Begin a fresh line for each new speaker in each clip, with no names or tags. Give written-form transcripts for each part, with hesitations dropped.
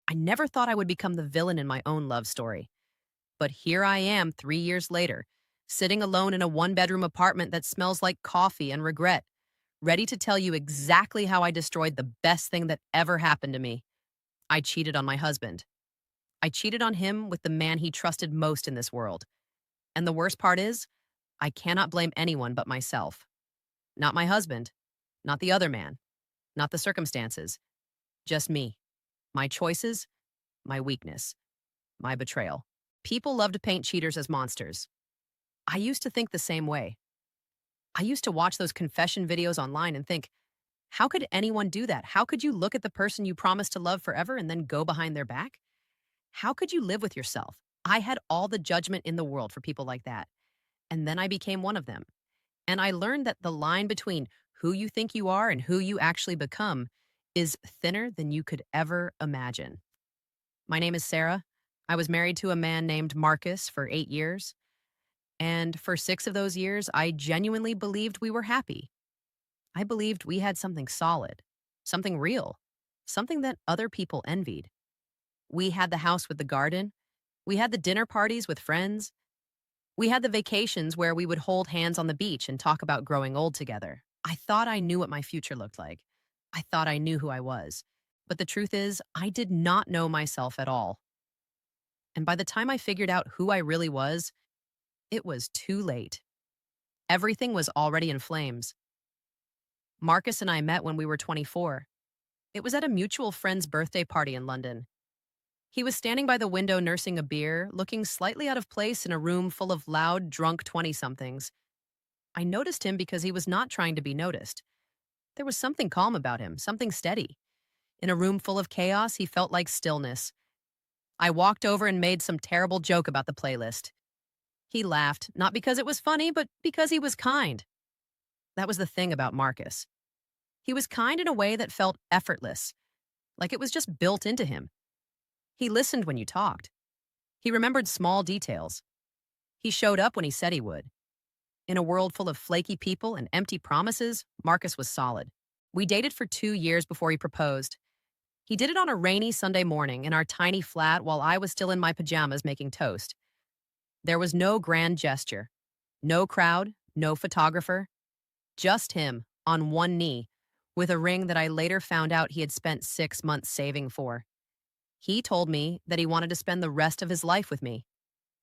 I never thought I would become the villain in my own love story. But here I am 3 years later, sitting alone in a one-bedroom apartment that smells like coffee and regret, ready to tell you exactly how I destroyed the best thing that ever happened to me. I cheated on my husband. I cheated on him with the man he trusted most in this world. And the worst part is, I cannot blame anyone but myself. Not my husband, not the other man, not the circumstances, just me. My choices, my weakness, my betrayal. People love to paint cheaters as monsters. I used to think the same way. I used to watch those confession videos online and think, how could anyone do that? How could you look at the person you promised to love forever and then go behind their back? How could you live with yourself? I had all the judgment in the world for people like that. And then I became one of them. And I learned that the line between who you think you are and who you actually become is thinner than you could ever imagine. My name is Sarah. I was married to a man named Marcus for 8 years. And for 6 of those years, I genuinely believed we were happy. I believed we had something solid, something real, something that other people envied. We had the house with the garden. We had the dinner parties with friends. We had the vacations where we would hold hands on the beach and talk about growing old together. I thought I knew what my future looked like. I thought I knew who I was. But the truth is, I did not know myself at all. And by the time I figured out who I really was, it was too late. Everything was already in flames. Marcus and I met when we were 24. It was at a mutual friend's birthday party in London. He was standing by the window nursing a beer, looking slightly out of place in a room full of loud, drunk 20-somethings. I noticed him because he was not trying to be noticed. There was something calm about him, something steady. In a room full of chaos, he felt like stillness. I walked over and made some terrible joke about the playlist. He laughed, not because it was funny, but because he was kind. That was the thing about Marcus. He was kind in a way that felt effortless, like it was just built into him. He listened when you talked. He remembered small details. He showed up when he said he would. In a world full of flaky people and empty promises, Marcus was solid. We dated for 2 years before he proposed. He did it on a rainy Sunday morning in our tiny flat while I was still in my pajamas making toast. There was no grand gesture, no crowd, no photographer, just him on one knee with a ring that I later found out he had spent 6 months saving for. He told me that he wanted to spend the rest of his life with me,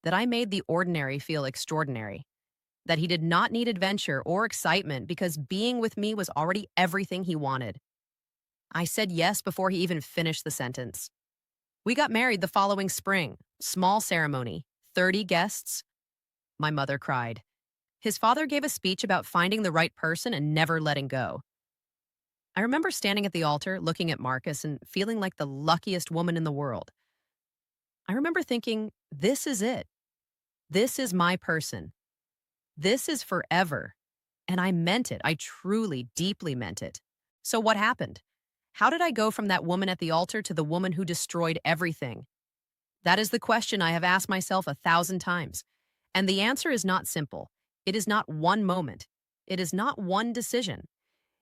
that I made the ordinary feel extraordinary, that he did not need adventure or excitement because being with me was already everything he wanted. I said yes before he even finished the sentence. We got married the following spring, small ceremony, 30 guests. My mother cried. His father gave a speech about finding the right person and never letting go. I remember standing at the altar, looking at Marcus and feeling like the luckiest woman in the world. I remember thinking, this is it. This is my person. This is forever. And I meant it. I truly, deeply meant it. So what happened? How did I go from that woman at the altar to the woman who destroyed everything? That is the question I have asked myself 1,000 times. And the answer is not simple. It is not one moment. It is not one decision.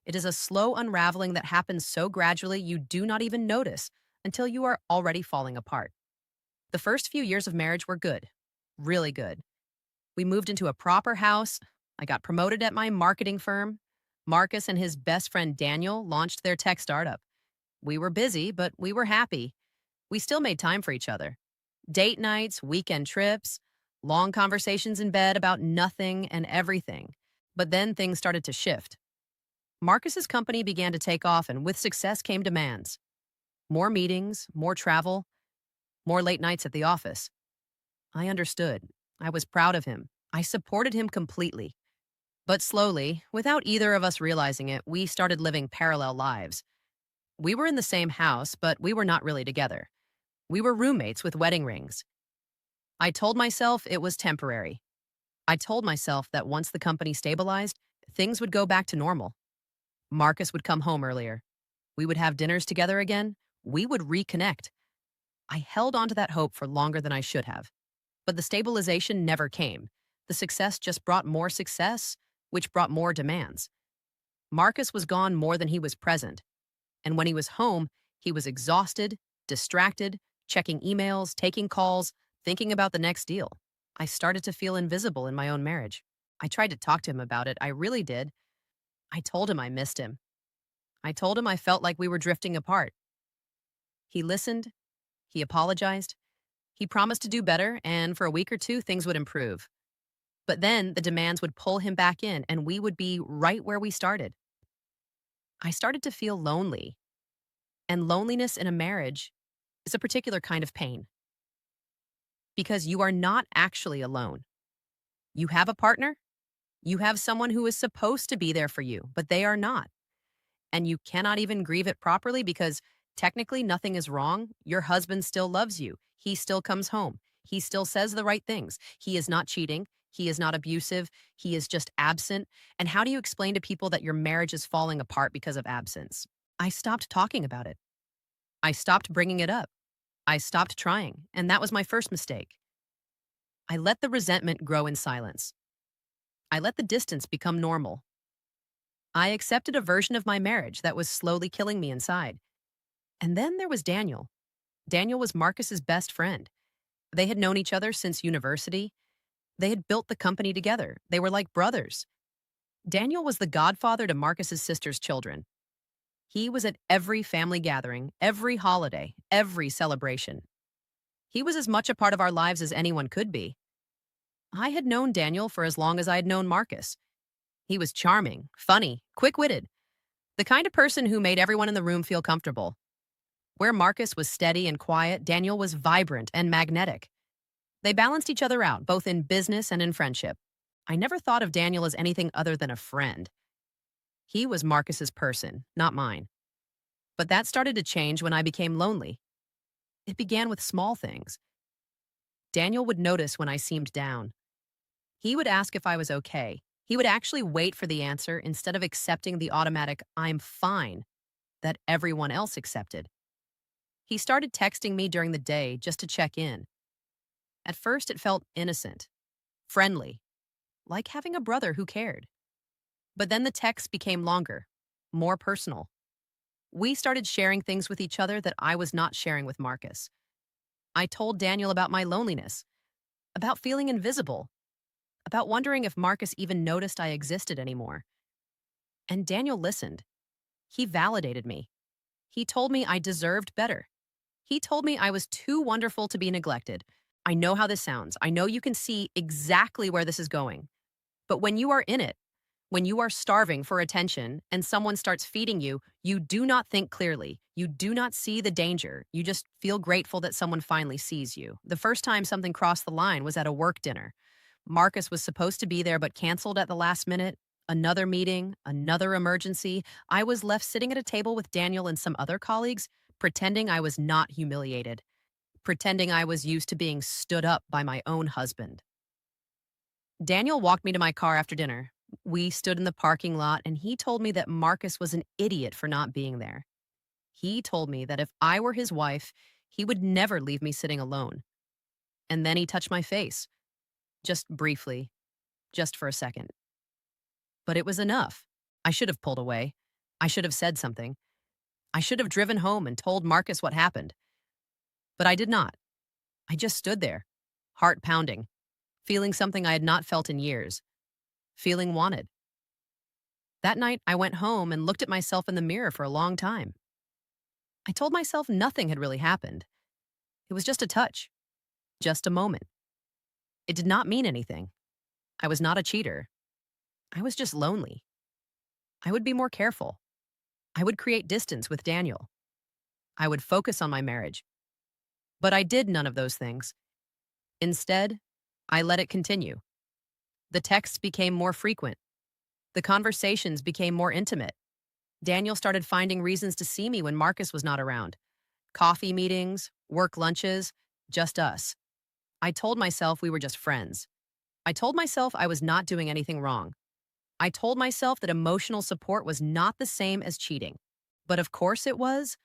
It is a slow unraveling that happens so gradually you do not even notice until you are already falling apart. The first few years of marriage were good, really good. We moved into a proper house. I got promoted at my marketing firm. Marcus and his best friend Daniel launched their tech startup. We were busy, but we were happy. We still made time for each other. Date nights, weekend trips, long conversations in bed about nothing and everything. But then things started to shift. Marcus's company began to take off, and with success came demands. More meetings, more travel, more late nights at the office. I understood. I was proud of him. I supported him completely. But slowly, without either of us realizing it, we started living parallel lives. We were in the same house, but we were not really together. We were roommates with wedding rings. I told myself it was temporary. I told myself that once the company stabilized, things would go back to normal. Marcus would come home earlier. We would have dinners together again. We would reconnect. I held on to that hope for longer than I should have. But the stabilization never came. The success just brought more success, which brought more demands. Marcus was gone more than he was present. And when he was home, he was exhausted, distracted, checking emails, taking calls, thinking about the next deal. I started to feel invisible in my own marriage. I tried to talk to him about it. I really did. I told him I missed him. I told him I felt like we were drifting apart. He listened. He apologized. He promised to do better, and for a week or two, things would improve. But then the demands would pull him back in, and we would be right where we started. I started to feel lonely, and loneliness in a marriage is a particular kind of pain because you are not actually alone. You have a partner, you have someone who is supposed to be there for you, but they are not. And you cannot even grieve it properly because technically nothing is wrong. Your husband still loves you. He still comes home. He still says the right things. He is not cheating. He is not abusive. He is just absent. And how do you explain to people that your marriage is falling apart because of absence? I stopped talking about it. I stopped bringing it up. I stopped trying. And that was my first mistake. I let the resentment grow in silence. I let the distance become normal. I accepted a version of my marriage that was slowly killing me inside. And then there was Daniel. Daniel was Marcus's best friend. They had known each other since university. They had built the company together. They were like brothers. Daniel was the godfather to Marcus's sister's children. He was at every family gathering, every holiday, every celebration. He was as much a part of our lives as anyone could be. I had known Daniel for as long as I had known Marcus. He was charming, funny, quick-witted, the kind of person who made everyone in the room feel comfortable. Where Marcus was steady and quiet, Daniel was vibrant and magnetic. They balanced each other out, both in business and in friendship. I never thought of Daniel as anything other than a friend. He was Marcus's person, not mine. But that started to change when I became lonely. It began with small things. Daniel would notice when I seemed down. He would ask if I was okay. He would actually wait for the answer instead of accepting the automatic "I'm fine" that everyone else accepted. He started texting me during the day just to check in. At first, it felt innocent, friendly, like having a brother who cared. But then the texts became longer, more personal. We started sharing things with each other that I was not sharing with Marcus. I told Daniel about my loneliness, about feeling invisible, about wondering if Marcus even noticed I existed anymore. And Daniel listened. He validated me. He told me I deserved better. He told me I was too wonderful to be neglected. I know how this sounds. I know you can see exactly where this is going. But when you are in it, when you are starving for attention and someone starts feeding you, you do not think clearly. You do not see the danger. You just feel grateful that someone finally sees you. The first time something crossed the line was at a work dinner. Marcus was supposed to be there but canceled at the last minute. Another meeting, another emergency. I was left sitting at a table with Daniel and some other colleagues, pretending I was not humiliated, pretending I was used to being stood up by my own husband. Daniel walked me to my car after dinner. We stood in the parking lot, and he told me that Marcus was an idiot for not being there. He told me that if I were his wife, he would never leave me sitting alone. And then he touched my face, just briefly, just for a second. But it was enough. I should have pulled away. I should have said something. I should have driven home and told Marcus what happened. But I did not. I just stood there, heart pounding, feeling something I had not felt in years, feeling wanted. That night, I went home and looked at myself in the mirror for a long time. I told myself nothing had really happened. It was just a touch, just a moment. It did not mean anything. I was not a cheater. I was just lonely. I would be more careful. I would create distance with Daniel. I would focus on my marriage. But I did none of those things. Instead, I let it continue. The texts became more frequent. The conversations became more intimate. Daniel started finding reasons to see me when Marcus was not around. Coffee meetings, work lunches, just us. I told myself we were just friends. I told myself I was not doing anything wrong. I told myself that emotional support was not the same as cheating. But of course it was.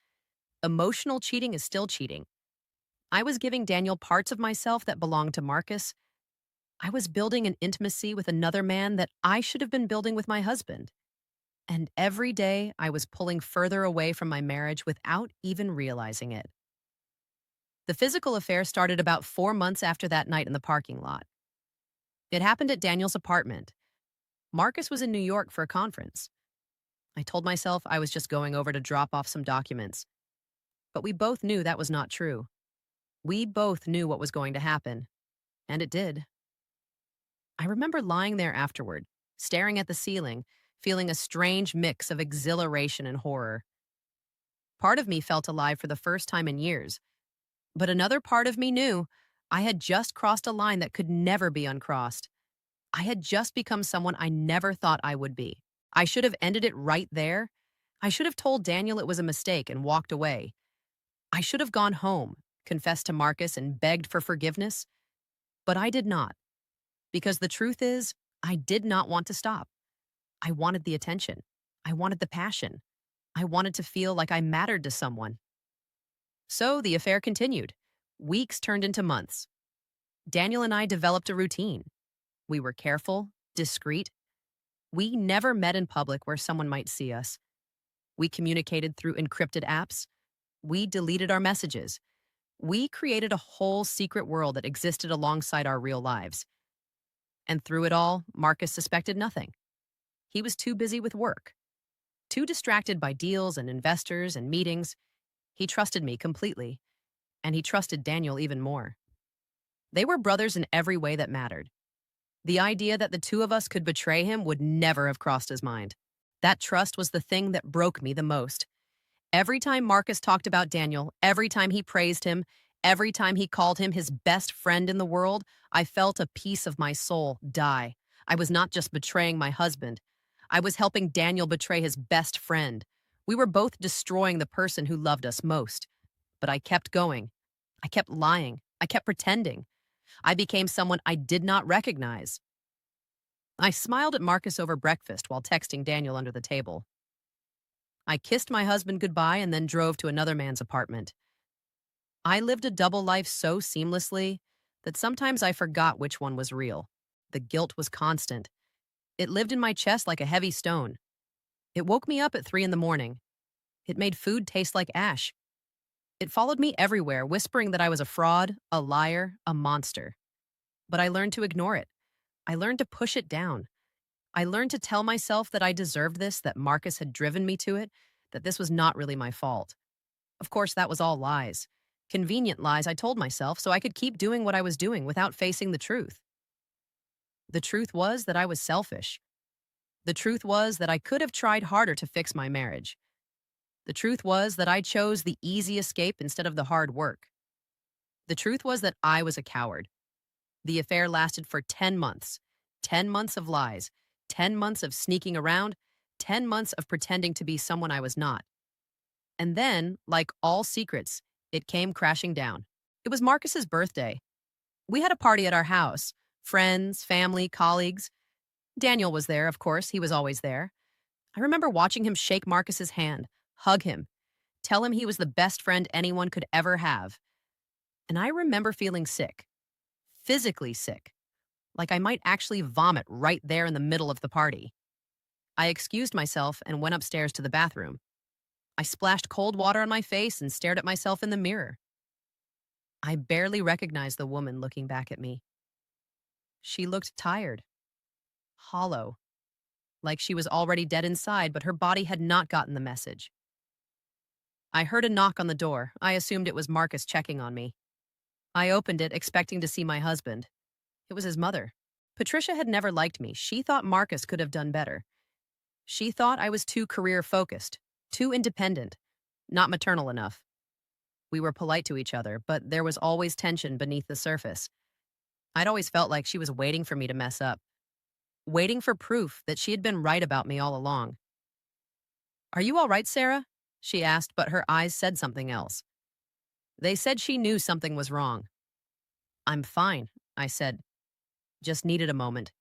Emotional cheating is still cheating. I was giving Daniel parts of myself that belonged to Marcus. I was building an intimacy with another man that I should have been building with my husband. And every day I was pulling further away from my marriage without even realizing it. The physical affair started about 4 months after that night in the parking lot. It happened at Daniel's apartment. Marcus was in New York for a conference. I told myself I was just going over to drop off some documents, but we both knew that was not true. We both knew what was going to happen, and it did. I remember lying there afterward, staring at the ceiling, feeling a strange mix of exhilaration and horror. Part of me felt alive for the first time in years, but another part of me knew I had just crossed a line that could never be uncrossed. I had just become someone I never thought I would be. I should have ended it right there. I should have told Daniel it was a mistake and walked away. I should have gone home, confessed to Marcus, and begged for forgiveness. But I did not, because the truth is, I did not want to stop. I wanted the attention. I wanted the passion. I wanted to feel like I mattered to someone. So the affair continued. Weeks turned into months. Daniel and I developed a routine. We were careful, discreet. We never met in public where someone might see us. We communicated through encrypted apps. We deleted our messages. We created a whole secret world that existed alongside our real lives. And through it all, Marcus suspected nothing. He was too busy with work, too distracted by deals and investors and meetings. He trusted me completely, and he trusted Daniel even more. They were brothers in every way that mattered. The idea that the two of us could betray him would never have crossed his mind. That trust was the thing that broke me the most. Every time Marcus talked about Daniel, every time he praised him, every time he called him his best friend in the world, I felt a piece of my soul die. I was not just betraying my husband. I was helping Daniel betray his best friend. We were both destroying the person who loved us most. But I kept going. I kept lying. I kept pretending. I became someone I did not recognize. I smiled at Marcus over breakfast while texting Daniel under the table. I kissed my husband goodbye and then drove to another man's apartment. I lived a double life so seamlessly that sometimes I forgot which one was real. The guilt was constant. It lived in my chest like a heavy stone. It woke me up at 3 in the morning. It made food taste like ash. It followed me everywhere, whispering that I was a fraud, a liar, a monster. But I learned to ignore it. I learned to push it down. I learned to tell myself that I deserved this, that Marcus had driven me to it, that this was not really my fault. Of course, that was all lies. Convenient lies I told myself so I could keep doing what I was doing without facing the truth. The truth was that I was selfish. The truth was that I could have tried harder to fix my marriage. The truth was that I chose the easy escape instead of the hard work. The truth was that I was a coward. The affair lasted for 10 months. 10 months of lies. 10 months of sneaking around. 10 months of pretending to be someone I was not. And then, like all secrets, it came crashing down. It was Marcus's birthday. We had a party at our house. Friends, family, colleagues. Daniel was there, of course. He was always there. I remember watching him shake Marcus's hand, hug him, tell him he was the best friend anyone could ever have. And I remember feeling sick, physically sick, like I might actually vomit right there in the middle of the party. I excused myself and went upstairs to the bathroom. I splashed cold water on my face and stared at myself in the mirror. I barely recognized the woman looking back at me. She looked tired, hollow, like she was already dead inside, but her body had not gotten the message. I heard a knock on the door. I assumed it was Marcus checking on me. I opened it, expecting to see my husband. It was his mother. Patricia had never liked me. She thought Marcus could have done better. She thought I was too career-focused, too independent, not maternal enough. We were polite to each other, but there was always tension beneath the surface. I'd always felt like she was waiting for me to mess up, waiting for proof that she had been right about me all along. "Are you all right, Sarah?" she asked, but her eyes said something else. They said she knew something was wrong. "I'm fine," I said. Just needed a moment.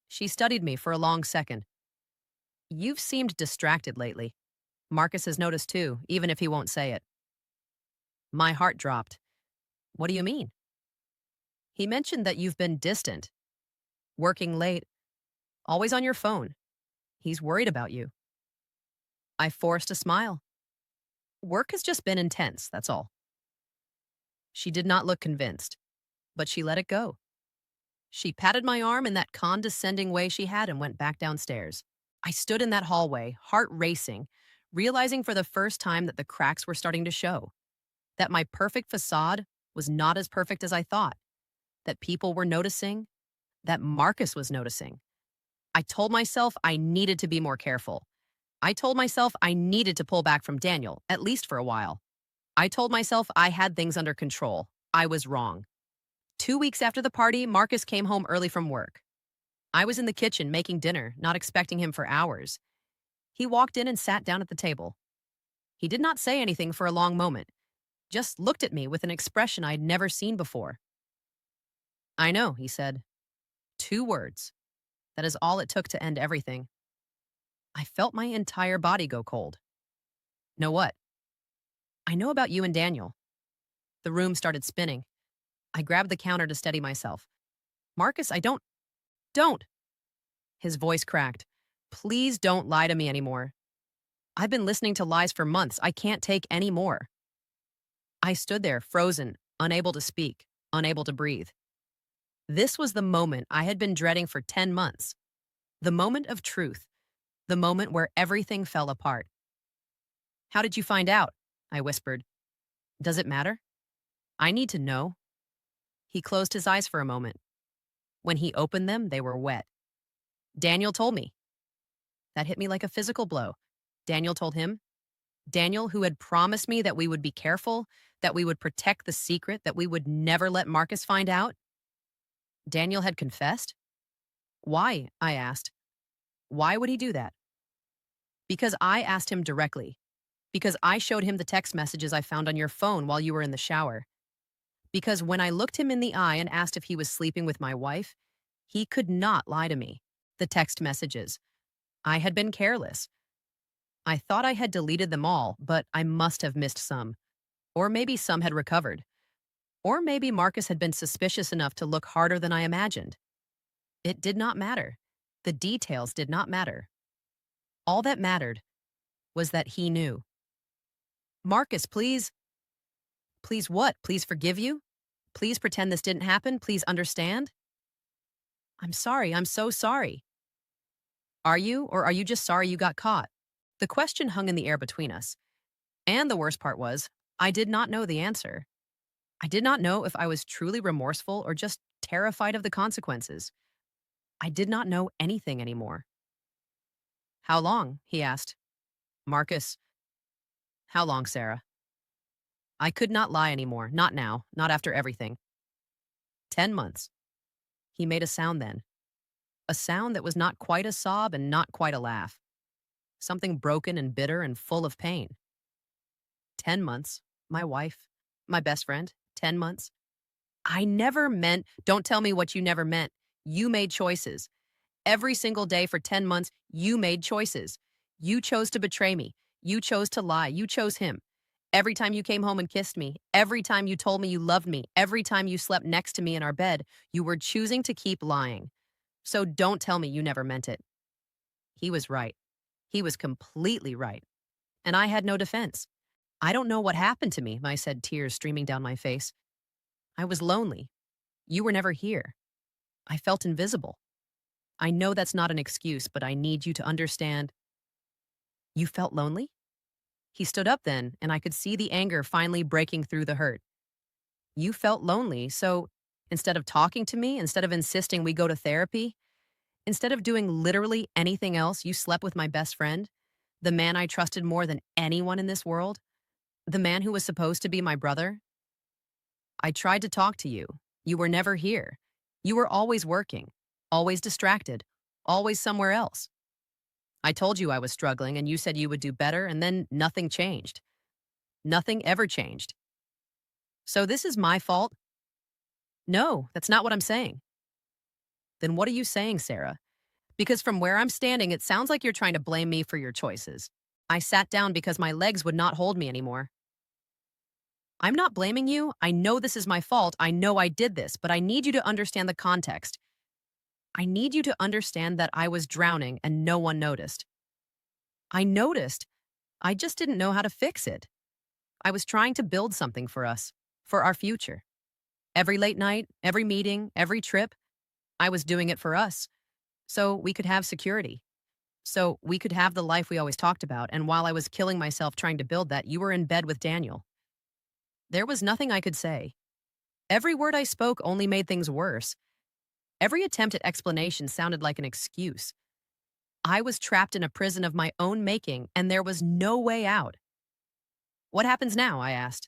She studied me for a long second. "You've seemed distracted lately. Marcus has noticed too, even if he won't say it." My heart dropped. "What do you mean?" "He mentioned that you've been distant, working late, always on your phone. He's worried about you." I forced a smile. "Work has just been intense, that's all." She did not look convinced, but she let it go. She patted my arm in that condescending way she had and went back downstairs. I stood in that hallway, heart racing, realizing for the first time that the cracks were starting to show, that my perfect facade was not as perfect as I thought, that people were noticing, that Marcus was noticing. I told myself I needed to be more careful. I told myself I needed to pull back from Daniel, at least for a while. I told myself I had things under control. I was wrong. 2 weeks after the party, Marcus came home early from work. I was in the kitchen making dinner, not expecting him for hours. He walked in and sat down at the table. He did not say anything for a long moment, just looked at me with an expression I'd never seen before. "I know," he said. 2 words. That is all it took to end everything. I felt my entire body go cold. "Know what?" "I know about you and Daniel." The room started spinning. I grabbed the counter to steady myself. "Marcus, I don't." His voice cracked. "Please don't lie to me anymore. I've been listening to lies for months. I can't take any more." I stood there, frozen, unable to speak, unable to breathe. This was the moment I had been dreading for 10 months. The moment of truth. The moment where everything fell apart. "How did you find out?" I whispered. "Does it matter? I need to know." He closed his eyes for a moment. When he opened them, they were wet. "Daniel told me." That hit me like a physical blow. Daniel told him? Daniel, who had promised me that we would be careful, that we would protect the secret, that we would never let Marcus find out? Daniel had confessed? Why? I asked. Why would he do that? Because I asked him directly. Because I showed him the text messages I found on your phone while you were in the shower. Because when I looked him in the eye and asked if he was sleeping with my wife, he could not lie to me. The text messages. I had been careless. I thought I had deleted them all, but I must have missed some. Or maybe some had recovered. Or maybe Marcus had been suspicious enough to look harder than I imagined. It did not matter. The details did not matter. All that mattered was that he knew. "Marcus, please." "Please what? Please forgive you? Please pretend this didn't happen? Please understand?" "I'm sorry. I'm so sorry." "Are you, or are you just sorry you got caught?" The question hung in the air between us. And the worst part was, I did not know the answer. I did not know if I was truly remorseful or just terrified of the consequences. I did not know anything anymore. "How long?" he asked. "Marcus." "How long, Sarah?" I could not lie anymore. Not now. Not after everything. 10 months. He made a sound then. A sound that was not quite a sob and not quite a laugh. Something broken and bitter and full of pain. 10 months. My wife. My best friend. 10 months. I never meant, don't tell me what you never meant. You made choices. Every single day for 10 months, you made choices. You chose to betray me. You chose to lie. You chose him. Every time you came home and kissed me, every time you told me you loved me, every time you slept next to me in our bed, you were choosing to keep lying. So don't tell me you never meant it. He was right. He was completely right. And I had no defense. I don't know what happened to me, I said, tears streaming down my face. I was lonely. You were never here. I felt invisible. I know that's not an excuse, but I need you to understand. You felt lonely? He stood up then, and I could see the anger finally breaking through the hurt. You felt lonely, so instead of talking to me, instead of insisting we go to therapy, instead of doing literally anything else, you slept with my best friend, the man I trusted more than anyone in this world, the man who was supposed to be my brother. I tried to talk to you. You were never here. You were always working, always distracted, always somewhere else. I told you I was struggling, and you said you would do better, and then nothing changed. Nothing ever changed. So this is my fault? No, that's not what I'm saying. Then what are you saying, Sarah? Because from where I'm standing, it sounds like you're trying to blame me for your choices. I sat down because my legs would not hold me anymore. I'm not blaming you. I know this is my fault. I know I did this, but I need you to understand the context. I need you to understand that I was drowning and no one noticed. I noticed. I just didn't know how to fix it. I was trying to build something for us, for our future. Every late night, every meeting, every trip, I was doing it for us, so we could have security, so we could have the life we always talked about. And while I was killing myself trying to build that, you were in bed with Daniel. There was nothing I could say. Every word I spoke only made things worse. Every attempt at explanation sounded like an excuse. I was trapped in a prison of my own making, and there was no way out. What happens now? I asked.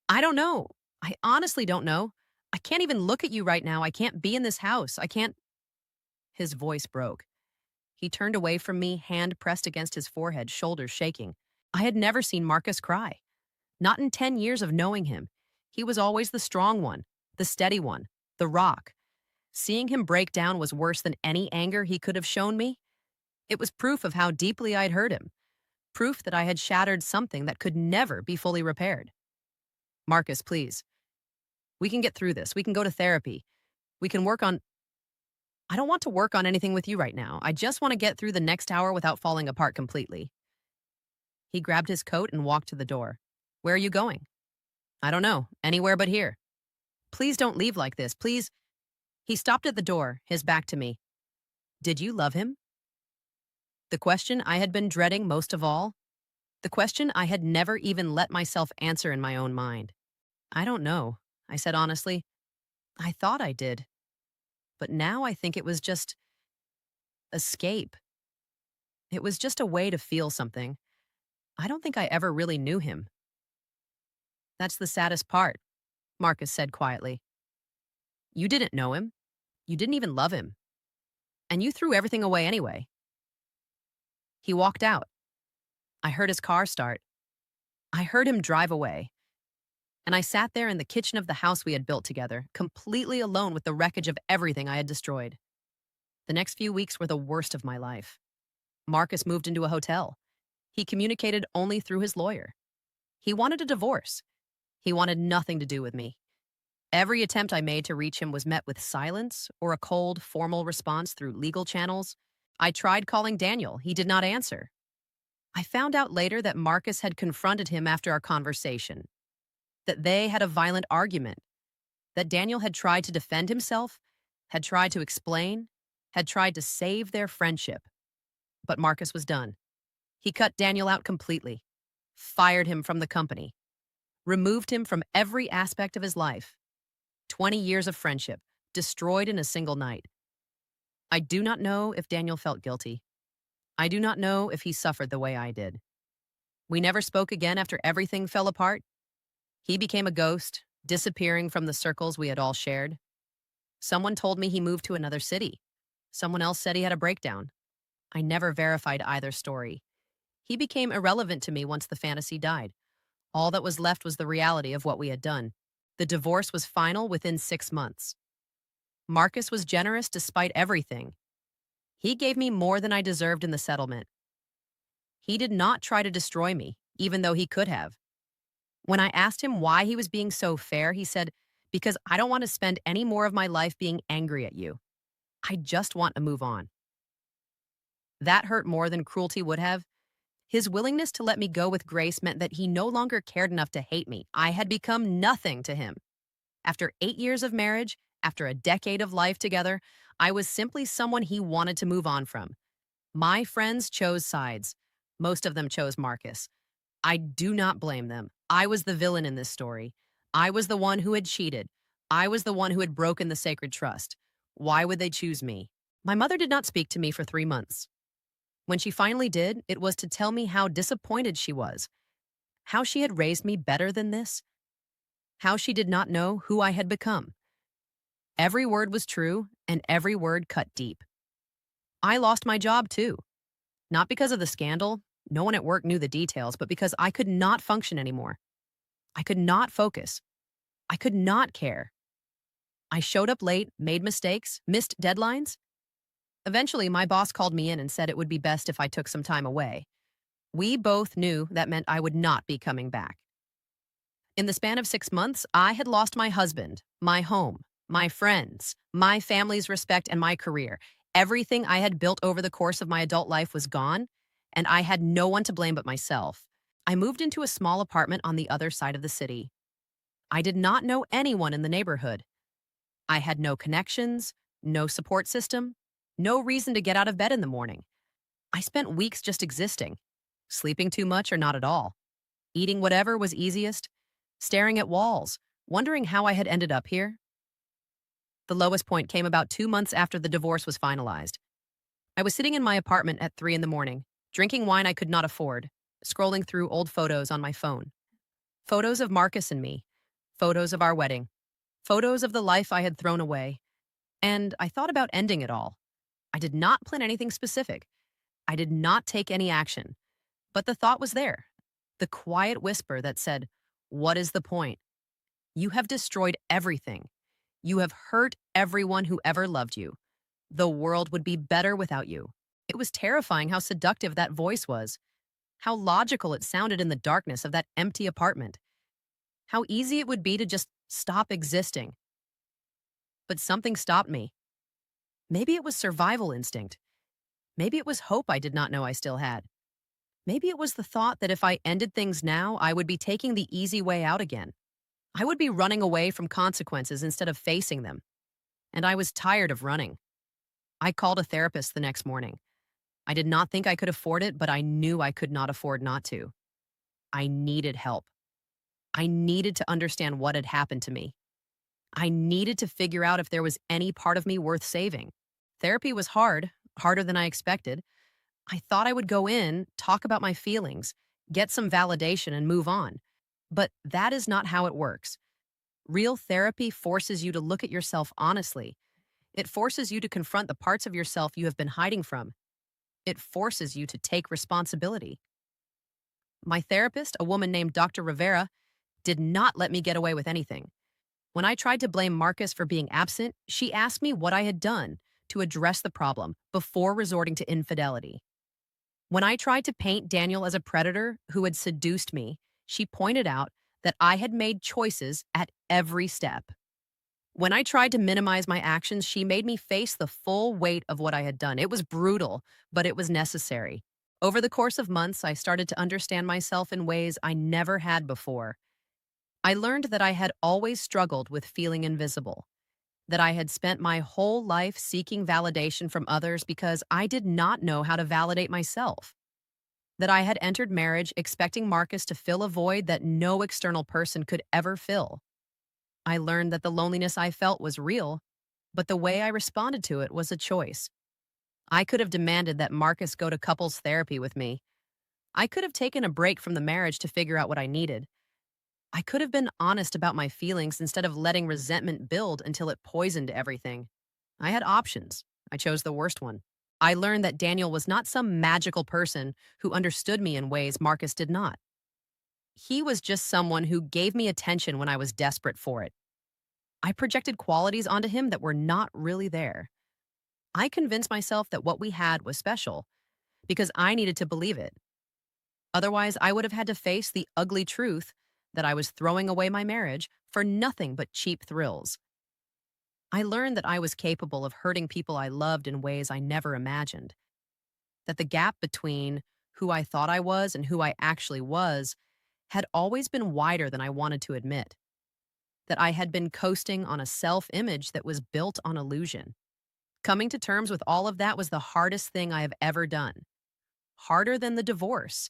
I don't know. I honestly don't know. I can't even look at you right now. I can't be in this house. I can't. His voice broke. He turned away from me, hand pressed against his forehead, shoulders shaking. I had never seen Marcus cry. Not in 10 years of knowing him. He was always the strong one, the steady one, the rock. Seeing him break down was worse than any anger he could have shown me. It was proof of how deeply I'd hurt him. Proof that I had shattered something that could never be fully repaired. Marcus, please. We can get through this. We can go to therapy. We can work on. I don't want to work on anything with you right now. I just want to get through the next hour without falling apart completely. He grabbed his coat and walked to the door. Where are you going? I don't know. Anywhere but here. Please don't leave like this. Please. He stopped at the door, his back to me. Did you love him? The question I had been dreading most of all. The question I had never even let myself answer in my own mind. I don't know, I said honestly. I thought I did. But now I think it was just escape. It was just a way to feel something. I don't think I ever really knew him. That's the saddest part, Marcus said quietly. You didn't know him. You didn't even love him. And you threw everything away anyway. He walked out. I heard his car start. I heard him drive away. And I sat there in the kitchen of the house we had built together, completely alone with the wreckage of everything I had destroyed. The next few weeks were the worst of my life. Marcus moved into a hotel. He communicated only through his lawyer. He wanted a divorce. He wanted nothing to do with me. Every attempt I made to reach him was met with silence or a cold, formal response through legal channels. I tried calling Daniel. He did not answer. I found out later that Marcus had confronted him after our conversation, that they had a violent argument, that Daniel had tried to defend himself, had tried to explain, had tried to save their friendship. But Marcus was done. He cut Daniel out completely, fired him from the company, removed him from every aspect of his life. 20 years of friendship, destroyed in a single night. I do not know if Daniel felt guilty. I do not know if he suffered the way I did. We never spoke again after everything fell apart. He became a ghost, disappearing from the circles we had all shared. Someone told me he moved to another city. Someone else said he had a breakdown. I never verified either story. He became irrelevant to me once the fantasy died. All that was left was the reality of what we had done. The divorce was final within 6 months. Marcus was generous despite everything. He gave me more than I deserved in the settlement. He did not try to destroy me, even though he could have. When I asked him why he was being so fair, he said, because I don't want to spend any more of my life being angry at you. I just want to move on. That hurt more than cruelty would have. His willingness to let me go with grace meant that he no longer cared enough to hate me. I had become nothing to him. After 8 years of marriage, after a decade of life together, I was simply someone he wanted to move on from. My friends chose sides. Most of them chose Marcus. I do not blame them. I was the villain in this story. I was the one who had cheated. I was the one who had broken the sacred trust. Why would they choose me? My mother did not speak to me for 3 months. When she finally did, it was to tell me how disappointed she was, how she had raised me better than this, how she did not know who I had become. Every word was true, and every word cut deep. I lost my job too. Not because of the scandal, no one at work knew the details, but because I could not function anymore. I could not focus. I could not care. I showed up late, made mistakes, missed deadlines. Eventually, my boss called me in and said it would be best if I took some time away. We both knew that meant I would not be coming back. In the span of 6 months, I had lost my husband, my home, my friends, my family's respect, and my career. Everything I had built over the course of my adult life was gone, and I had no one to blame but myself. I moved into a small apartment on the other side of the city. I did not know anyone in the neighborhood. I had no connections, no support system, no reason to get out of bed in the morning. I spent weeks just existing, sleeping too much or not at all, eating whatever was easiest, staring at walls, wondering how I had ended up here. The lowest point came about 2 months after the divorce was finalized. I was sitting in my apartment at 3 in the morning, drinking wine I could not afford, scrolling through old photos on my phone. Photos of Marcus and me, photos of our wedding, photos of the life I had thrown away. And I thought about ending it all. I did not plan anything specific. I did not take any action. But the thought was there. The quiet whisper that said, "What is the point? You have destroyed everything. You have hurt everyone who ever loved you. The world would be better without you." It was terrifying how seductive that voice was, how logical it sounded in the darkness of that empty apartment, how easy it would be to just stop existing. But something stopped me. Maybe it was survival instinct. Maybe it was hope I did not know I still had. Maybe it was the thought that if I ended things now, I would be taking the easy way out again. I would be running away from consequences instead of facing them. And I was tired of running. I called a therapist the next morning. I did not think I could afford it, but I knew I could not afford not to. I needed help. I needed to understand what had happened to me. I needed to figure out if there was any part of me worth saving. Therapy was hard, harder than I expected. I thought I would go in, talk about my feelings, get some validation, and move on. But that is not how it works. Real therapy forces you to look at yourself honestly. It forces you to confront the parts of yourself you have been hiding from. It forces you to take responsibility. My therapist, a woman named Dr. Rivera, did not let me get away with anything. When I tried to blame Marcus for being absent, she asked me what I had done to address the problem before resorting to infidelity. When I tried to paint Daniel as a predator who had seduced me, she pointed out that I had made choices at every step. When I tried to minimize my actions, she made me face the full weight of what I had done. It was brutal, but it was necessary. Over the course of months, I started to understand myself in ways I never had before. I learned that I had always struggled with feeling invisible, that I had spent my whole life seeking validation from others because I did not know how to validate myself, that I had entered marriage expecting Marcus to fill a void that no external person could ever fill. I learned that the loneliness I felt was real, but the way I responded to it was a choice. I could have demanded that Marcus go to couples therapy with me. I could have taken a break from the marriage to figure out what I needed. I could have been honest about my feelings instead of letting resentment build until it poisoned everything. I had options. I chose the worst one. I learned that Daniel was not some magical person who understood me in ways Marcus did not. He was just someone who gave me attention when I was desperate for it. I projected qualities onto him that were not really there. I convinced myself that what we had was special because I needed to believe it. Otherwise, I would have had to face the ugly truth that I was throwing away my marriage for nothing but cheap thrills. I learned that I was capable of hurting people I loved in ways I never imagined, that the gap between who I thought I was and who I actually was had always been wider than I wanted to admit, that I had been coasting on a self-image that was built on illusion. Coming to terms with all of that was the hardest thing I have ever done. Harder than the divorce,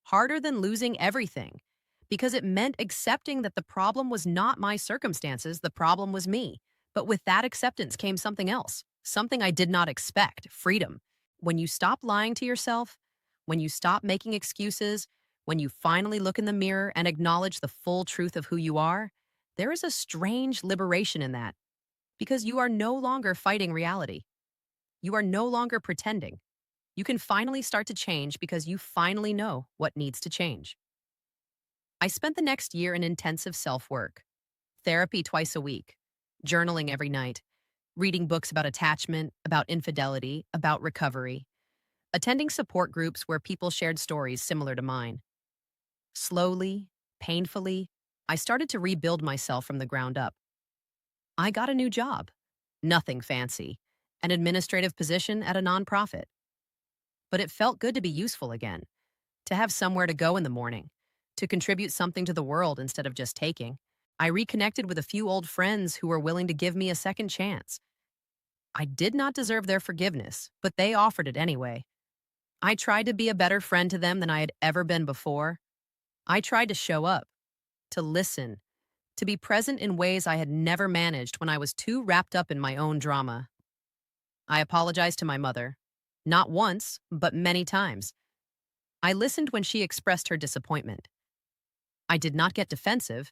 harder than losing everything, because it meant accepting that the problem was not my circumstances, the problem was me. But with that acceptance came something else, something I did not expect: freedom. When you stop lying to yourself, when you stop making excuses, when you finally look in the mirror and acknowledge the full truth of who you are, there is a strange liberation in that, because you are no longer fighting reality. You are no longer pretending. You can finally start to change because you finally know what needs to change. I spent the next year in intensive self-work, therapy twice a week, journaling every night, reading books about attachment, about infidelity, about recovery, attending support groups where people shared stories similar to mine. Slowly, painfully, I started to rebuild myself from the ground up. I got a new job, nothing fancy, an administrative position at a nonprofit. But it felt good to be useful again, to have somewhere to go in the morning, to contribute something to the world instead of just taking. I reconnected with a few old friends who were willing to give me a second chance. I did not deserve their forgiveness, but they offered it anyway. I tried to be a better friend to them than I had ever been before. I tried to show up, to listen, to be present in ways I had never managed when I was too wrapped up in my own drama. I apologized to my mother. Not once, but many times. I listened when she expressed her disappointment. I did not get defensive.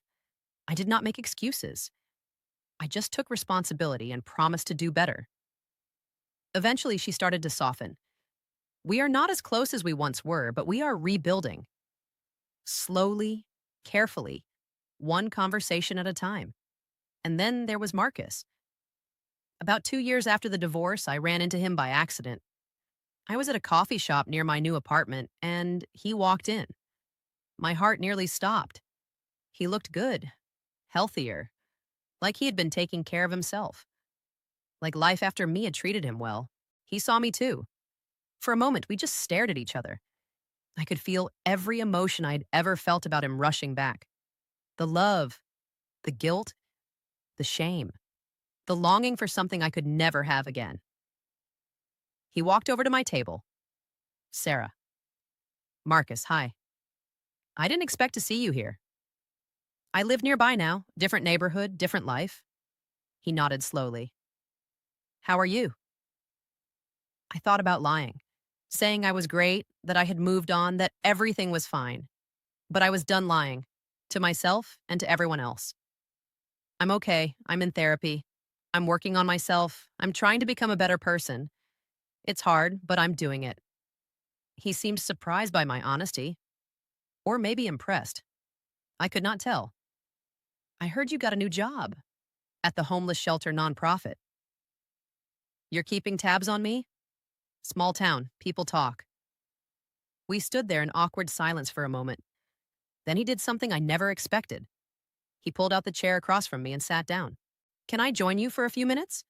I did not make excuses. I just took responsibility and promised to do better. Eventually, she started to soften. We are not as close as we once were, but we are rebuilding. Slowly, carefully, one conversation at a time. And then there was Marcus. About 2 years after the divorce, I ran into him by accident. I was at a coffee shop near my new apartment, and he walked in. My heart nearly stopped. He looked good, healthier, like he had been taking care of himself. Like life after me had treated him well. He saw me too. For a moment, we just stared at each other. I could feel every emotion I'd ever felt about him rushing back. The love, the guilt, the shame, the longing for something I could never have again. He walked over to my table. Sarah. Marcus, hi. I didn't expect to see you here. I live nearby now, different neighborhood, different life. He nodded slowly. How are you? I thought about lying, saying I was great, that I had moved on, that everything was fine. But I was done lying, to myself and to everyone else. I'm okay. I'm in therapy. I'm working on myself. I'm trying to become a better person. It's hard, but I'm doing it. He seemed surprised by my honesty, or maybe impressed. I could not tell. I heard you got a new job at the homeless shelter nonprofit. You're keeping tabs on me? Small town, people talk. We stood there in awkward silence for a moment. Then he did something I never expected. He pulled out the chair across from me and sat down. Can I join you for a few minutes?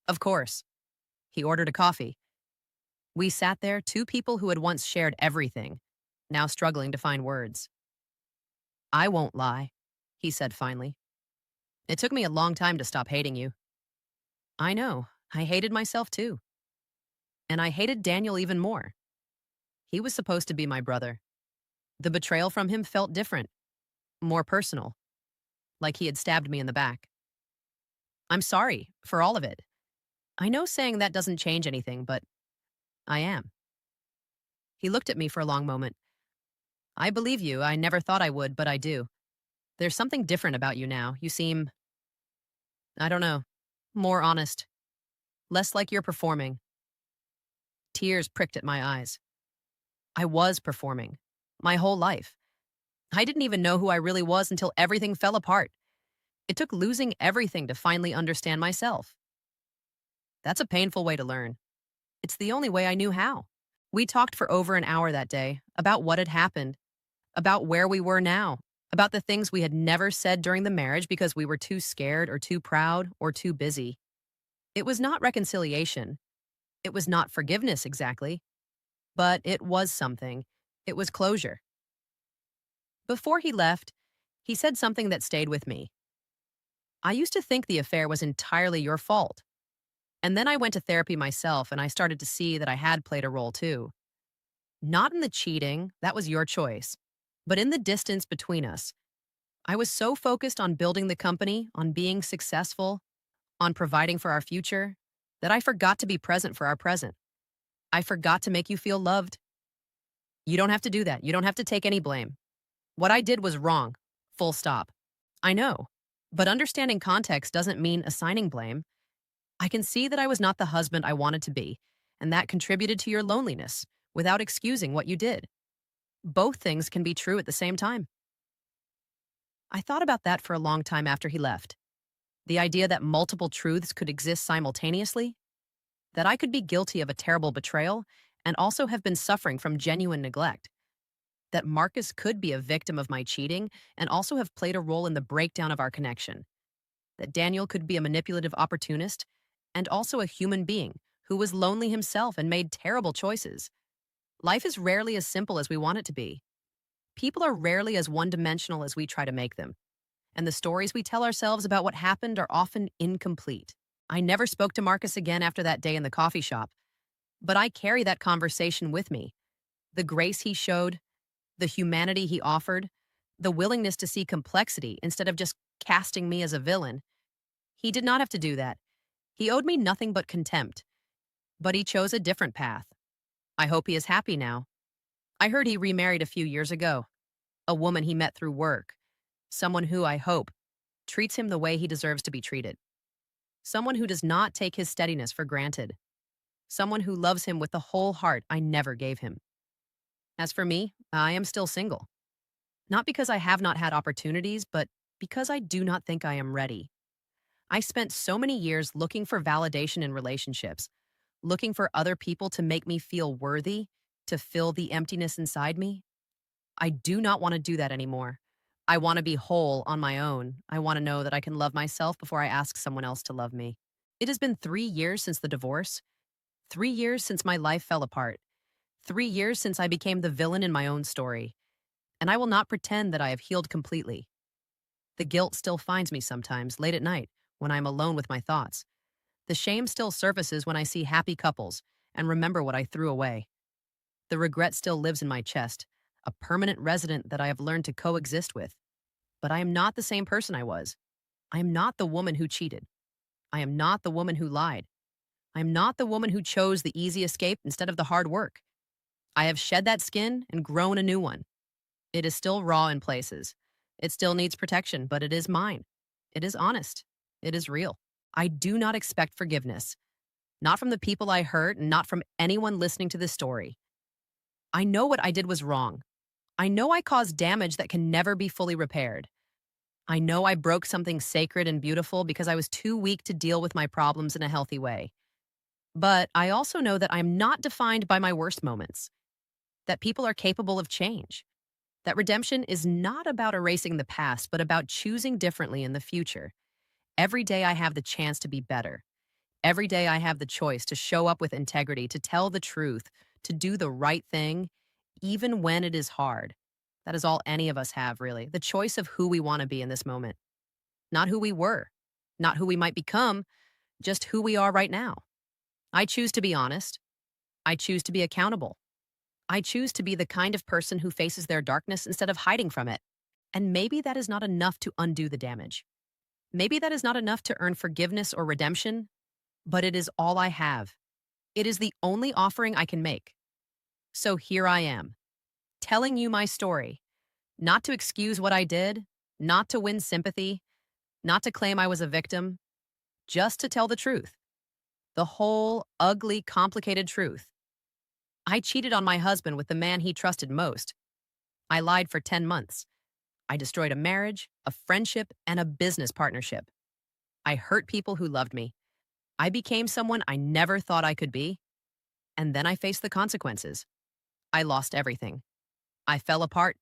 Of course. He ordered a coffee. We sat there, two people who had once shared everything, now struggling to find words. I won't lie, he said finally. It took me a long time to stop hating you. I know. I hated myself too. And I hated Daniel even more. He was supposed to be my brother. The betrayal from him felt different, more personal, like he had stabbed me in the back. I'm sorry for all of it. I know saying that doesn't change anything, but I am. He looked at me for a long moment. I believe you. I never thought I would, but I do. There's something different about you now. You seem, I don't know, more honest, less like you're performing. Tears pricked at my eyes. I was performing. My whole life. I didn't even know who I really was until everything fell apart. It took losing everything to finally understand myself. That's a painful way to learn. It's the only way I knew how. We talked for over an hour that day about what had happened, about where we were now, about the things we had never said during the marriage because we were too scared or too proud or too busy. It was not reconciliation. It was not forgiveness exactly, but it was something. It was closure. Before he left, he said something that stayed with me. I used to think the affair was entirely your fault. And then I went to therapy myself and I started to see that I had played a role too. Not in the cheating, that was your choice, but in the distance between us. I was so focused on building the company, on being successful, on providing for our future, that I forgot to be present for our present. I forgot to make you feel loved. You don't have to do that. You don't have to take any blame. What I did was wrong. Full stop. I know. But understanding context doesn't mean assigning blame. I can see that I was not the husband I wanted to be, and that contributed to your loneliness, without excusing what you did. Both things can be true at the same time. I thought about that for a long time after he left. The idea that multiple truths could exist simultaneously, that I could be guilty of a terrible betrayal and also have been suffering from genuine neglect, that Marcus could be a victim of my cheating and also have played a role in the breakdown of our connection, that Daniel could be a manipulative opportunist and also a human being who was lonely himself and made terrible choices. Life is rarely as simple as we want it to be. People are rarely as one-dimensional as we try to make them. and the stories we tell ourselves about what happened are often incomplete. I never spoke to Marcus again after that day in the coffee shop, but I carry that conversation with me. The grace he showed, the humanity he offered, the willingness to see complexity instead of just casting me as a villain. He did not have to do that. He owed me nothing but contempt, but he chose a different path. I hope he is happy now. I heard he remarried a few years ago, a woman he met through work, someone who, I hope, treats him the way he deserves to be treated, someone who does not take his steadiness for granted, someone who loves him with the whole heart I never gave him. As for me, I am still single. Not because I have not had opportunities, but because I do not think I am ready. I spent so many years looking for validation in relationships, looking for other people to make me feel worthy, to fill the emptiness inside me. I do not want to do that anymore. I want to be whole on my own. I want to know that I can love myself before I ask someone else to love me. It has been 3 years since the divorce, 3 years since my life fell apart, 3 years since I became the villain in my own story. And I will not pretend that I have healed completely. The guilt still finds me sometimes, late at night, when I am alone with my thoughts. The shame still surfaces when I see happy couples and remember what I threw away. The regret still lives in my chest, a permanent resident that I have learned to coexist with. But I am not the same person I was. I am not the woman who cheated. I am not the woman who lied. I am not the woman who chose the easy escape instead of the hard work. I have shed that skin and grown a new one. It is still raw in places. It still needs protection, but it is mine. It is honest. It is real. I do not expect forgiveness, not from the people I hurt and not from anyone listening to this story. I know what I did was wrong. I know I caused damage that can never be fully repaired. I know I broke something sacred and beautiful because I was too weak to deal with my problems in a healthy way. But I also know that I'm not defined by my worst moments, that people are capable of change, that redemption is not about erasing the past, but about choosing differently in the future. Every day I have the chance to be better. Every day I have the choice to show up with integrity, to tell the truth, to do the right thing, even when it is hard. That is all any of us have, really. The choice of who we want to be in this moment. Not who we were, not who we might become, just who we are right now. I choose to be honest. I choose to be accountable. I choose to be the kind of person who faces their darkness instead of hiding from it. And maybe that is not enough to undo the damage. Maybe that is not enough to earn forgiveness or redemption, but it is all I have. It is the only offering I can make. So here I am, telling you my story, not to excuse what I did, not to win sympathy, not to claim I was a victim, just to tell the truth. The whole, ugly, complicated truth. I cheated on my husband with the man he trusted most. I lied for 10 months. I destroyed a marriage, a friendship, and a business partnership. I hurt people who loved me. I became someone I never thought I could be. And then I faced the consequences. I lost everything. I fell apart.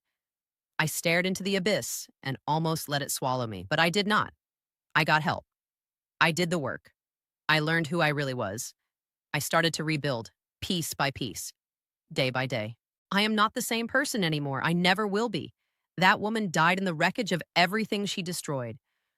I stared into the abyss and almost let it swallow me, but I did not. I got help. I did the work. I learned who I really was. I started to rebuild, piece by piece, day by day. I am not the same person anymore. I never will be. That woman died in the wreckage of everything she destroyed.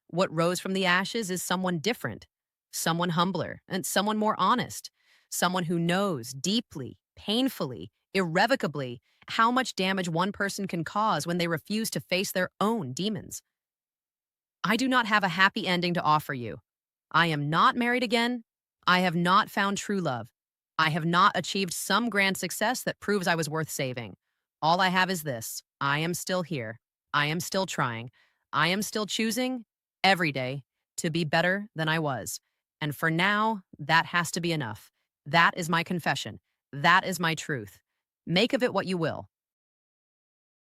What rose from the ashes is someone different, someone humbler, and someone more honest, someone who knows deeply, painfully, irrevocably how much damage one person can cause when they refuse to face their own demons. I do not have a happy ending to offer you. I am not married again. I have not found true love. I have not achieved some grand success that proves I was worth saving. All I have is this. I am still here. I am still trying. I am still choosing every day to be better than I was. And for now, that has to be enough. That is my confession. That is my truth. Make of it what you will.